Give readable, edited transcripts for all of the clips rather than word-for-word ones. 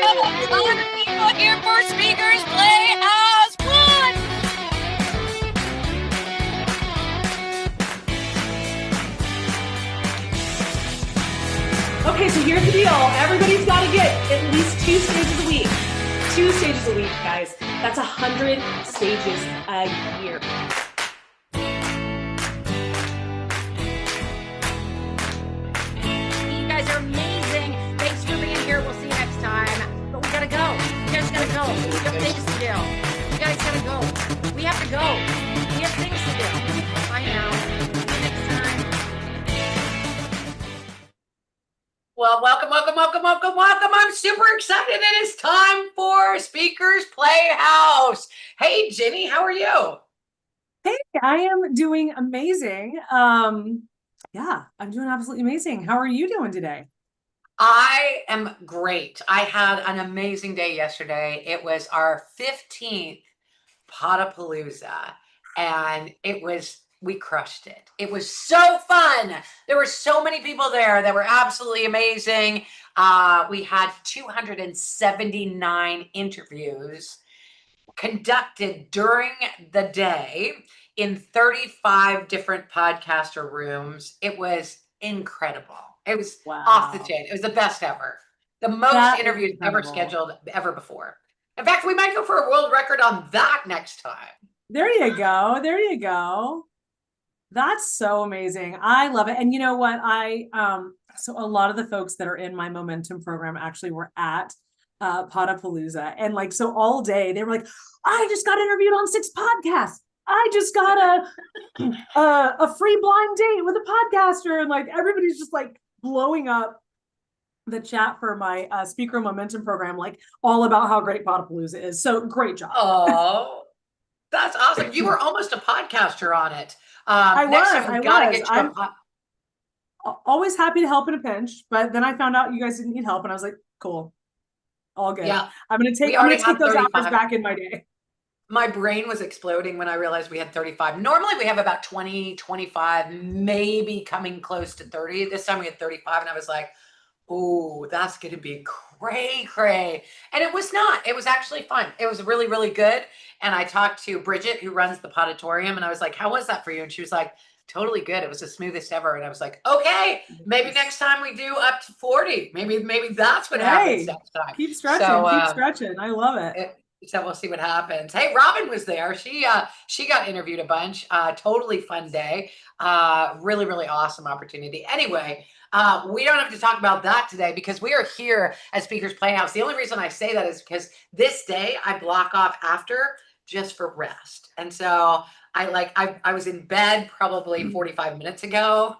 got a ton of people here for Speakers Playhouse. What? Okay, so here's the deal. Everybody's got to get at least 2 stages a week. 2 stages a week, guys. That's 100 stages a year. You guys are amazing. Thanks for being here. We'll see you next time. But we gotta go. You guys gotta go. We have things to do. You guys gotta go. We have to go. We have things to do. Bye now. See you next time. Well, welcome. I'm super excited. It is time for Speakers Playhouse. Hey, Jenny, how are you? Hey, I am doing amazing. Yeah, I'm doing absolutely amazing. How are you doing today? I am great. I had an amazing day yesterday. It was our 15th Potapalooza, and we crushed it. It was so fun. There were so many people there that were absolutely amazing. We had 279 interviews conducted during the day in 35 different podcaster rooms. It was incredible. It was off the chain. It was the best ever. The most interviews ever scheduled ever before. In fact, we might go for a world record on that next time. There you go. There you go. That's so amazing. I love it. And you know what? So a lot of the folks that are in my momentum program actually were at Potapalooza. And like, so all day they were like, I just got interviewed on 6 podcasts. I just got a free blind date with a podcaster. And like, everybody's just like blowing up the chat for my speaker momentum program, like all about how great Potapalooza is. So great job. Oh, that's awesome. You were almost a podcaster on it. I was. I'm always happy to help in a pinch, but then I found out you guys didn't need help, and I was like, cool, all good. Yeah, I'm gonna take those hours back in my day. My brain was exploding when I realized we had 35. Normally we have about 20, 25, maybe coming close to 30. This time we had 35, and I was like, oh, that's going to be cray. And it was not. It was actually fun. It was really, really good. And I talked to Bridget, who runs the Podatorium, and I was like, how was that for you? And she was like, totally good. It was the smoothest ever. And I was like, okay, maybe next time we do up to 40. Maybe that's what happens next time. Keep stretching. Keep stretching. I love it. So we'll see what happens. Hey, Robin was there. She got interviewed a bunch. Totally fun day. Really, really awesome opportunity. Anyway, we don't have to talk about that today because we are here at Speakers Playhouse. The only reason I say that is because this day I block off after just for rest. And so I was in bed probably 45 minutes ago,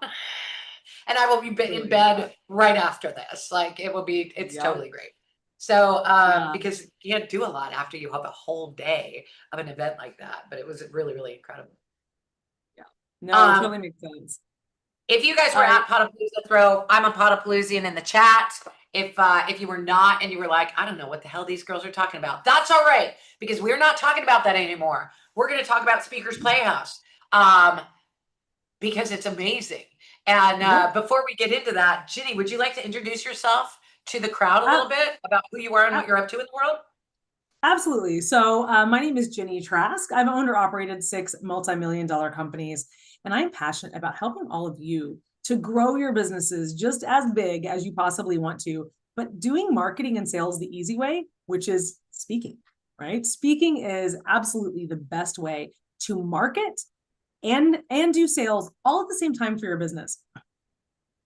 and I will be in bed right after this. Like it's totally great. So, because you can't do a lot after you have a whole day of an event like that, but it was really, really incredible. Yeah, no, it totally makes sense. If you guys were at Potapalooza, I'm a Potapaloozian in the chat. If you were not and you were like, I don't know what the hell these girls are talking about, that's all right, because we're not talking about that anymore. We're going to talk about Speakers Playhouse, because it's amazing. And before we get into that, Ginny, would you like to introduce yourself to the crowd a little bit about who you are and what you're up to in the world? Absolutely. So my name is Ginny Trask. I've owned or operated 6 multi-million-dollar companies, and I'm passionate about helping all of you to grow your businesses just as big as you possibly want to, but doing marketing and sales the easy way, which is speaking, right? Speaking is absolutely the best way to market and do sales all at the same time for your business.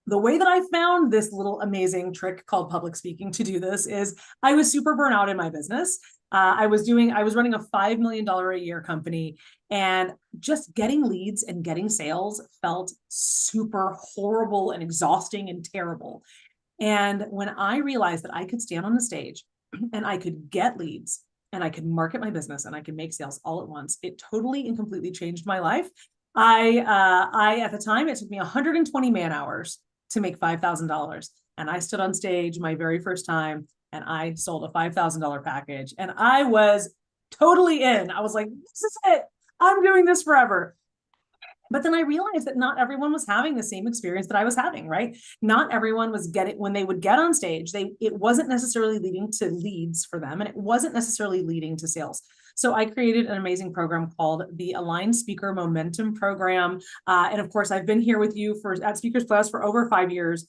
The way that I found this little amazing trick called public speaking to do this is I was super burnt out in my business. I was running a $5 million a year company, and just getting leads and getting sales felt super horrible and exhausting and terrible. And when I realized that I could stand on the stage and I could get leads and I could market my business and I could make sales all at once, it totally and completely changed my life. At the time, it took me 120 man hours to make $5,000. And I stood on stage my very first time and I sold a $5,000 package, and I was totally in. I was like, this is it. I'm doing this forever. But then I realized that not everyone was having the same experience that I was having, right? Not everyone was getting, when they would get on stage, it wasn't necessarily leading to leads for them, and it wasn't necessarily leading to sales. So I created an amazing program called the Aligned Speaker Momentum Program. And of course, I've been here with you at Speakers Plus for over 5 years.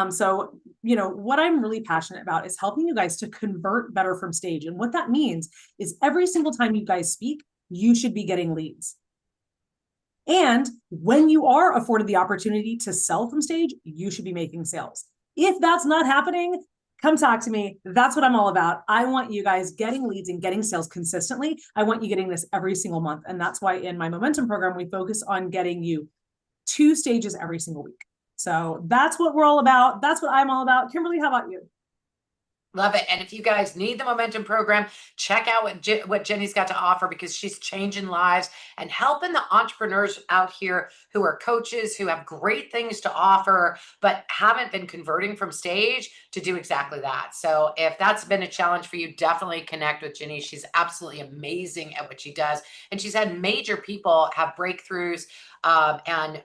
So, what I'm really passionate about is helping you guys to convert better from stage. And what that means is every single time you guys speak, you should be getting leads. And when you are afforded the opportunity to sell from stage, you should be making sales. If that's not happening, come talk to me. That's what I'm all about. I want you guys getting leads and getting sales consistently. I want you getting this every single month. And that's why in my Momentum program, we focus on getting you 2 stages every single week. So that's what we're all about. That's what I'm all about. Kimberly, how about you? Love it. And if you guys need the Momentum program, check out what Jenny's got to offer, because she's changing lives and helping the entrepreneurs out here who are coaches, who have great things to offer, but haven't been converting from stage to do exactly that. So if that's been a challenge for you, definitely connect with Jenny. She's absolutely amazing at what she does. And she's had major people have breakthroughs. And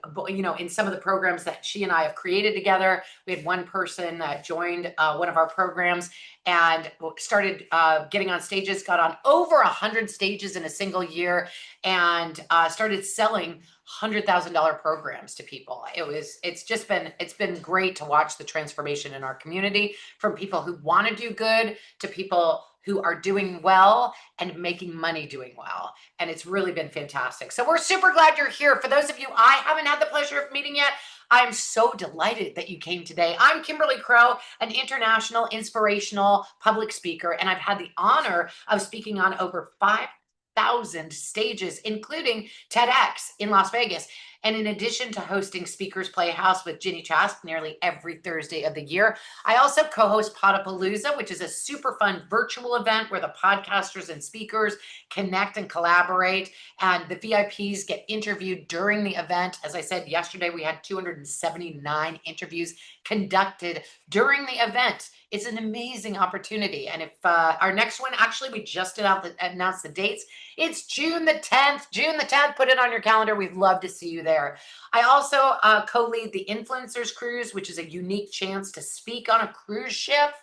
in some of the programs that she and I have created together, we had one person that joined one of our programs and started getting on stages, got on over 100 stages in a single year, and started selling $100,000 programs to people. It's been great to watch the transformation in our community, from people who want to do good to people who are doing well and making money doing well. And it's really been fantastic. So we're super glad you're here. For those of you I haven't had the pleasure of meeting yet, I am so delighted that you came today. I'm Kimberly Crow, an international inspirational public speaker, and I've had the honor of speaking on over 5,000 stages, including TEDx in Las Vegas. And in addition to hosting Speakers Playhouse with Ginny Trask nearly every Thursday of the year, I also co-host Podapalooza, which is a super fun virtual event where the podcasters and speakers connect and collaborate, and the VIPs get interviewed during the event. As I said yesterday, we had 279 interviews conducted during the event. It's an amazing opportunity. And if our next one, actually, we just announced the dates. It's June the 10th. June the 10th. Put it on your calendar. We'd love to see you there. I also co-lead the Influencers Cruise, which is a unique chance to speak on a cruise ship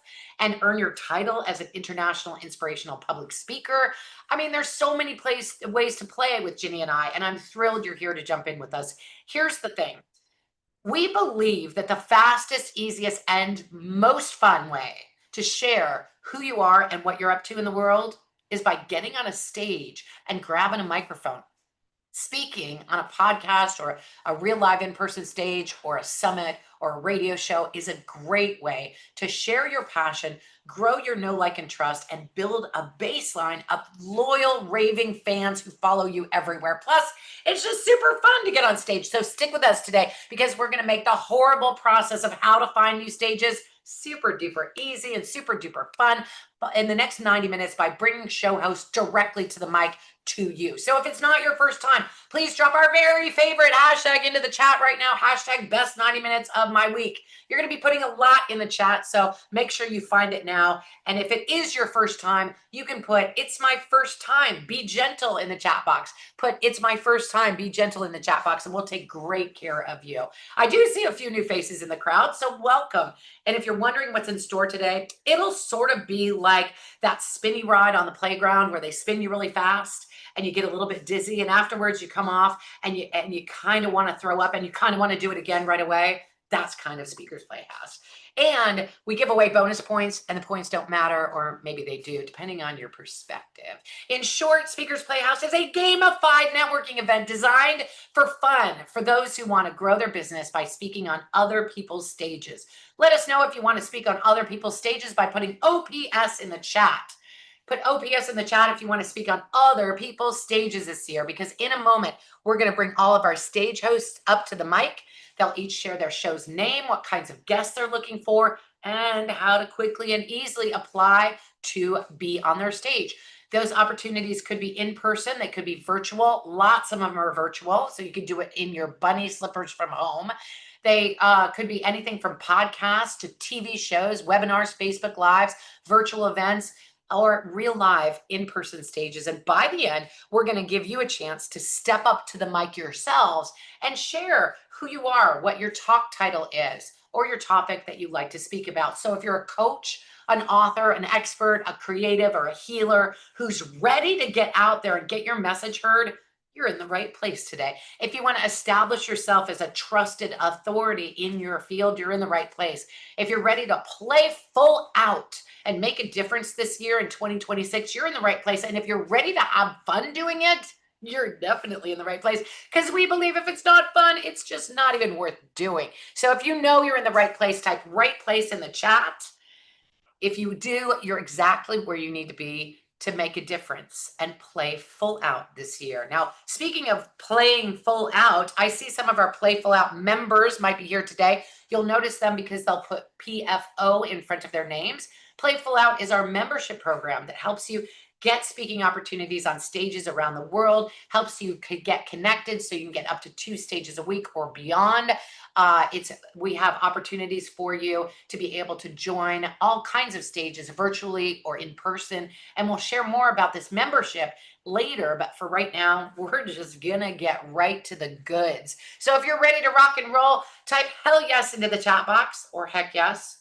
and earn your title as an international inspirational public speaker. I mean, there's so many ways to play with Ginny and I, and I'm thrilled you're here to jump in with us. Here's the thing. We believe that the fastest, easiest, and most fun way to share who you are and what you're up to in the world is by getting on a stage and grabbing a microphone. Speaking on a podcast or a real live in-person stage or a summit or a radio show is a great way to share your passion, grow your know, like, and trust, and build a baseline of loyal, raving fans who follow you everywhere. Plus, it's just super fun to get on stage. So stick with us today, because we're going to make the horrible process of how to find new stages super duper easy and super duper fun in the next 90 minutes by bringing show hosts directly to the mic to you. So if it's not your first time, please drop our very favorite hashtag into the chat right now, hashtag best 90 minutes of my week. You're going to be putting a lot in the chat, so make sure you find it now. And if it is your first time, you can put "it's my first time, be gentle" in the chat box. Put "it's my first time, be gentle" in the chat box, and we'll take great care of you. I do see a few new faces in the crowd, so welcome. And if you're wondering what's in store today, it'll sort of be like that spinny ride on the playground where they spin you really fast and you get a little bit dizzy, and afterwards you come off and you kind of want to throw up and you kind of want to do it again right away. That's kind of Speakers Playhouse. And we give away bonus points, and the points don't matter, or maybe they do, depending on your perspective. In short, Speakers Playhouse is a gamified networking event designed for fun for those who want to grow their business by speaking on other people's stages. Let us know if you want to speak on other people's stages by putting OPS in the chat. Put OPS in the chat if you want to speak on other people's stages this year, because in a moment, we're going to bring all of our stage hosts up to the mic. They'll each share their show's name, what kinds of guests they're looking for, and how to quickly and easily apply to be on their stage. Those opportunities could be in person, they could be virtual. Lots of them are virtual, so you can do it in your bunny slippers from home. They could be anything from podcasts to TV shows, webinars, Facebook Lives, virtual events. or real live in-person stages. And by the end, we're going to give you a chance to step up to the mic yourselves and share who you are, what your talk title is, or your topic that you like to speak about. So if you're a coach, an author, an expert, a creative, or a healer who's ready to get out there and get your message heard, you're in the right place today. If you want to establish yourself as a trusted authority in your field, you're in the right place. If you're ready to play full out and make a difference this year in 2026, you're in the right place. And if you're ready to have fun doing it, you're definitely in the right place, because we believe if it's not fun, it's just not even worth doing. So if you know you're in the right place, type right place in the chat. If you do, you're exactly where you need to be to make a difference and play full out this year. Now, speaking of playing full out, I see some of our Play Full Out members might be here today. You'll notice them because they'll put PFO in front of their names. Play Full Out is our membership program that helps you get speaking opportunities on stages around the world, helps you get connected so you can get up to 2 stages a week or beyond. We have opportunities for you to be able to join all kinds of stages virtually or in person. And we'll share more about this membership later. But for right now, we're just gonna get right to the goods. So if you're ready to rock and roll, type hell yes into the chat box, or heck yes,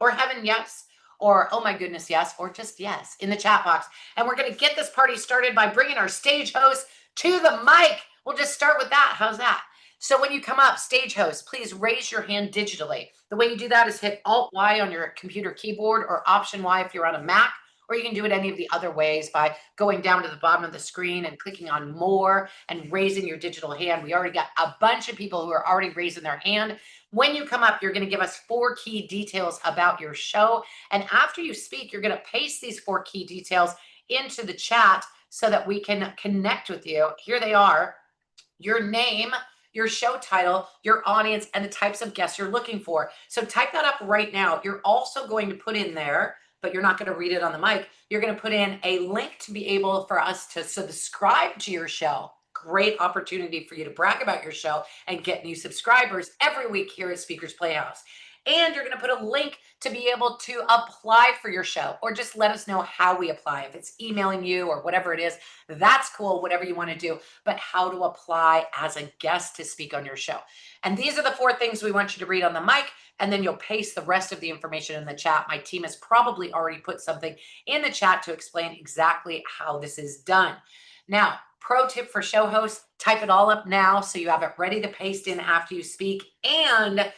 or heaven yes, or oh my goodness yes, or just yes in the chat box. And we're gonna get this party started by bringing our stage host to the mic. We'll just start with that. How's that? So when you come up, stage host, please raise your hand digitally. The way you do that is hit Alt-Y on your computer keyboard, or Option-Y if you're on a Mac, or you can do it any of the other ways by going down to the bottom of the screen and clicking on more and raising your digital hand. We already got a bunch of people who are already raising their hand. When you come up, you're going to give us 4 key details about your show. And after you speak, you're going to paste these 4 key details into the chat so that we can connect with you. Here they are: your name, your show title, your audience, and the types of guests you're looking for. So type that up right now. You're also going to put in there, but you're not going to read it on the mic, you're going to put in a link to be able for us to subscribe to your show. Great opportunity for you to brag about your show and get new subscribers every week here at Speakers Playhouse. And you're going to put a link to be able to apply for your show, or just let us know how we apply. If it's emailing you or whatever it is, that's cool, whatever you want to do, but how to apply as a guest to speak on your show. And these are the 4 things we want you to read on the mic, and then you'll paste the rest of the information in the chat. My team has probably already put something in the chat to explain exactly how this is done. Now, pro tip for show hosts, type it all up now so you have it ready to paste in after you speak. And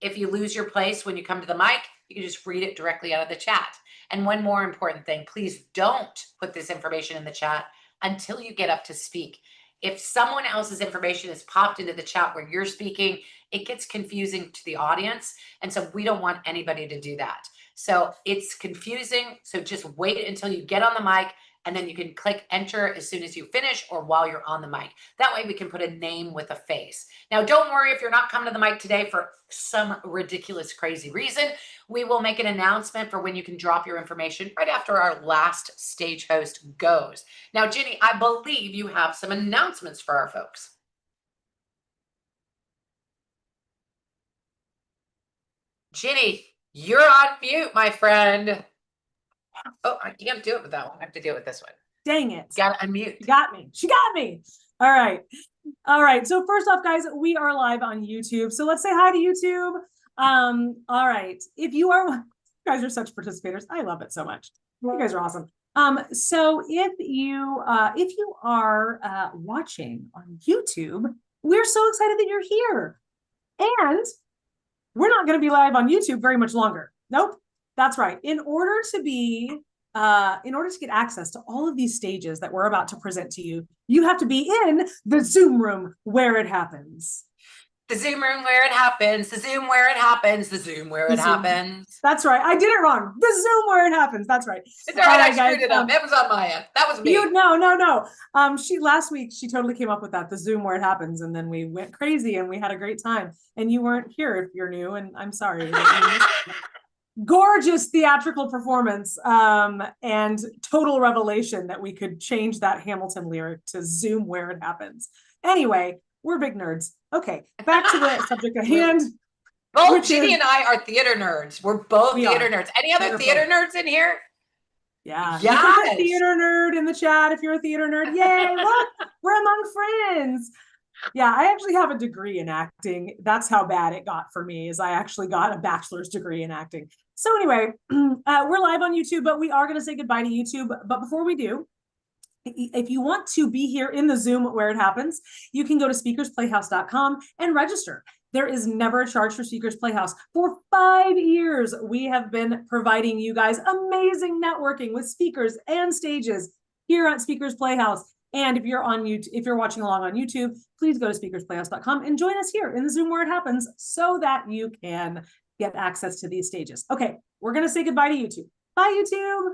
if you lose your place when you come to the mic, you can just read it directly out of the chat. And one more important thing, please don't put this information in the chat until you get up to speak. If someone else's information is popped into the chat where you're speaking, it gets confusing to the audience. And so we don't want anybody to do that. So it's confusing. So just wait until you get on the mic, and then you can click enter as soon as you finish or while you're on the mic. That way we can put a name with a face. Now, don't worry if you're not coming to the mic today for some ridiculous, crazy reason. We will make an announcement for when you can drop your information right after our last stage host goes. Now, Ginny, I believe you have some announcements for our folks. Ginny, you're on mute, my friend. Oh, I can't do it with that one. I have to do it with this one. Dang it. Got to unmute. She got me. She got me. All right. All right. So first off, guys, we are live on YouTube. So let's say hi to YouTube. All right. If you are, you guys are such participators. I love it so much. You guys are awesome. So if you are watching on YouTube, we're so excited that you're here. And we're not going to be live on YouTube very much longer. Nope. That's right. In order to get access to all of these stages that we're about to present to you, you have to be in the Zoom room where it happens. The Zoom room where it happens. The Zoom where it happens. The Zoom where it happens. That's right. I did it wrong. The Zoom where it happens. That's right. It's all right. I screwed it up. It was on my end. That was me. No. Last week she totally came up with that. The Zoom where it happens, and then we went crazy and we had a great time. And you weren't here if you're new, and I'm sorry. Gorgeous theatrical performance, and total revelation that we could change that Hamilton lyric to Zoom where it happens. Anyway, we're big nerds. Okay, back to the subject at hand. Both Ginny and I are theater nerds. We're both theater nerds. Any other theater nerds in here? Yeah, you can put Yes. theater nerd in the chat if you're a theater nerd. Yay, look, we're among friends. Yeah, I actually have a degree in acting. That's how bad it got for me, is I actually got a bachelor's degree in acting. So anyway, we're live on YouTube, but we are going to say goodbye to YouTube. But before we do, if you want to be here in the Zoom where it happens, you can go to speakersplayhouse.com and register. There is never a charge for Speakers Playhouse. For 5 years, we have been providing you guys amazing networking with speakers and stages here at Speakers Playhouse. And if you're on YouTube, if you're watching along on YouTube, please go to speakersplayhouse.com and join us here in the Zoom where it happens so that you can get access to these stages. Okay, we're going to say goodbye to YouTube. Bye, YouTube.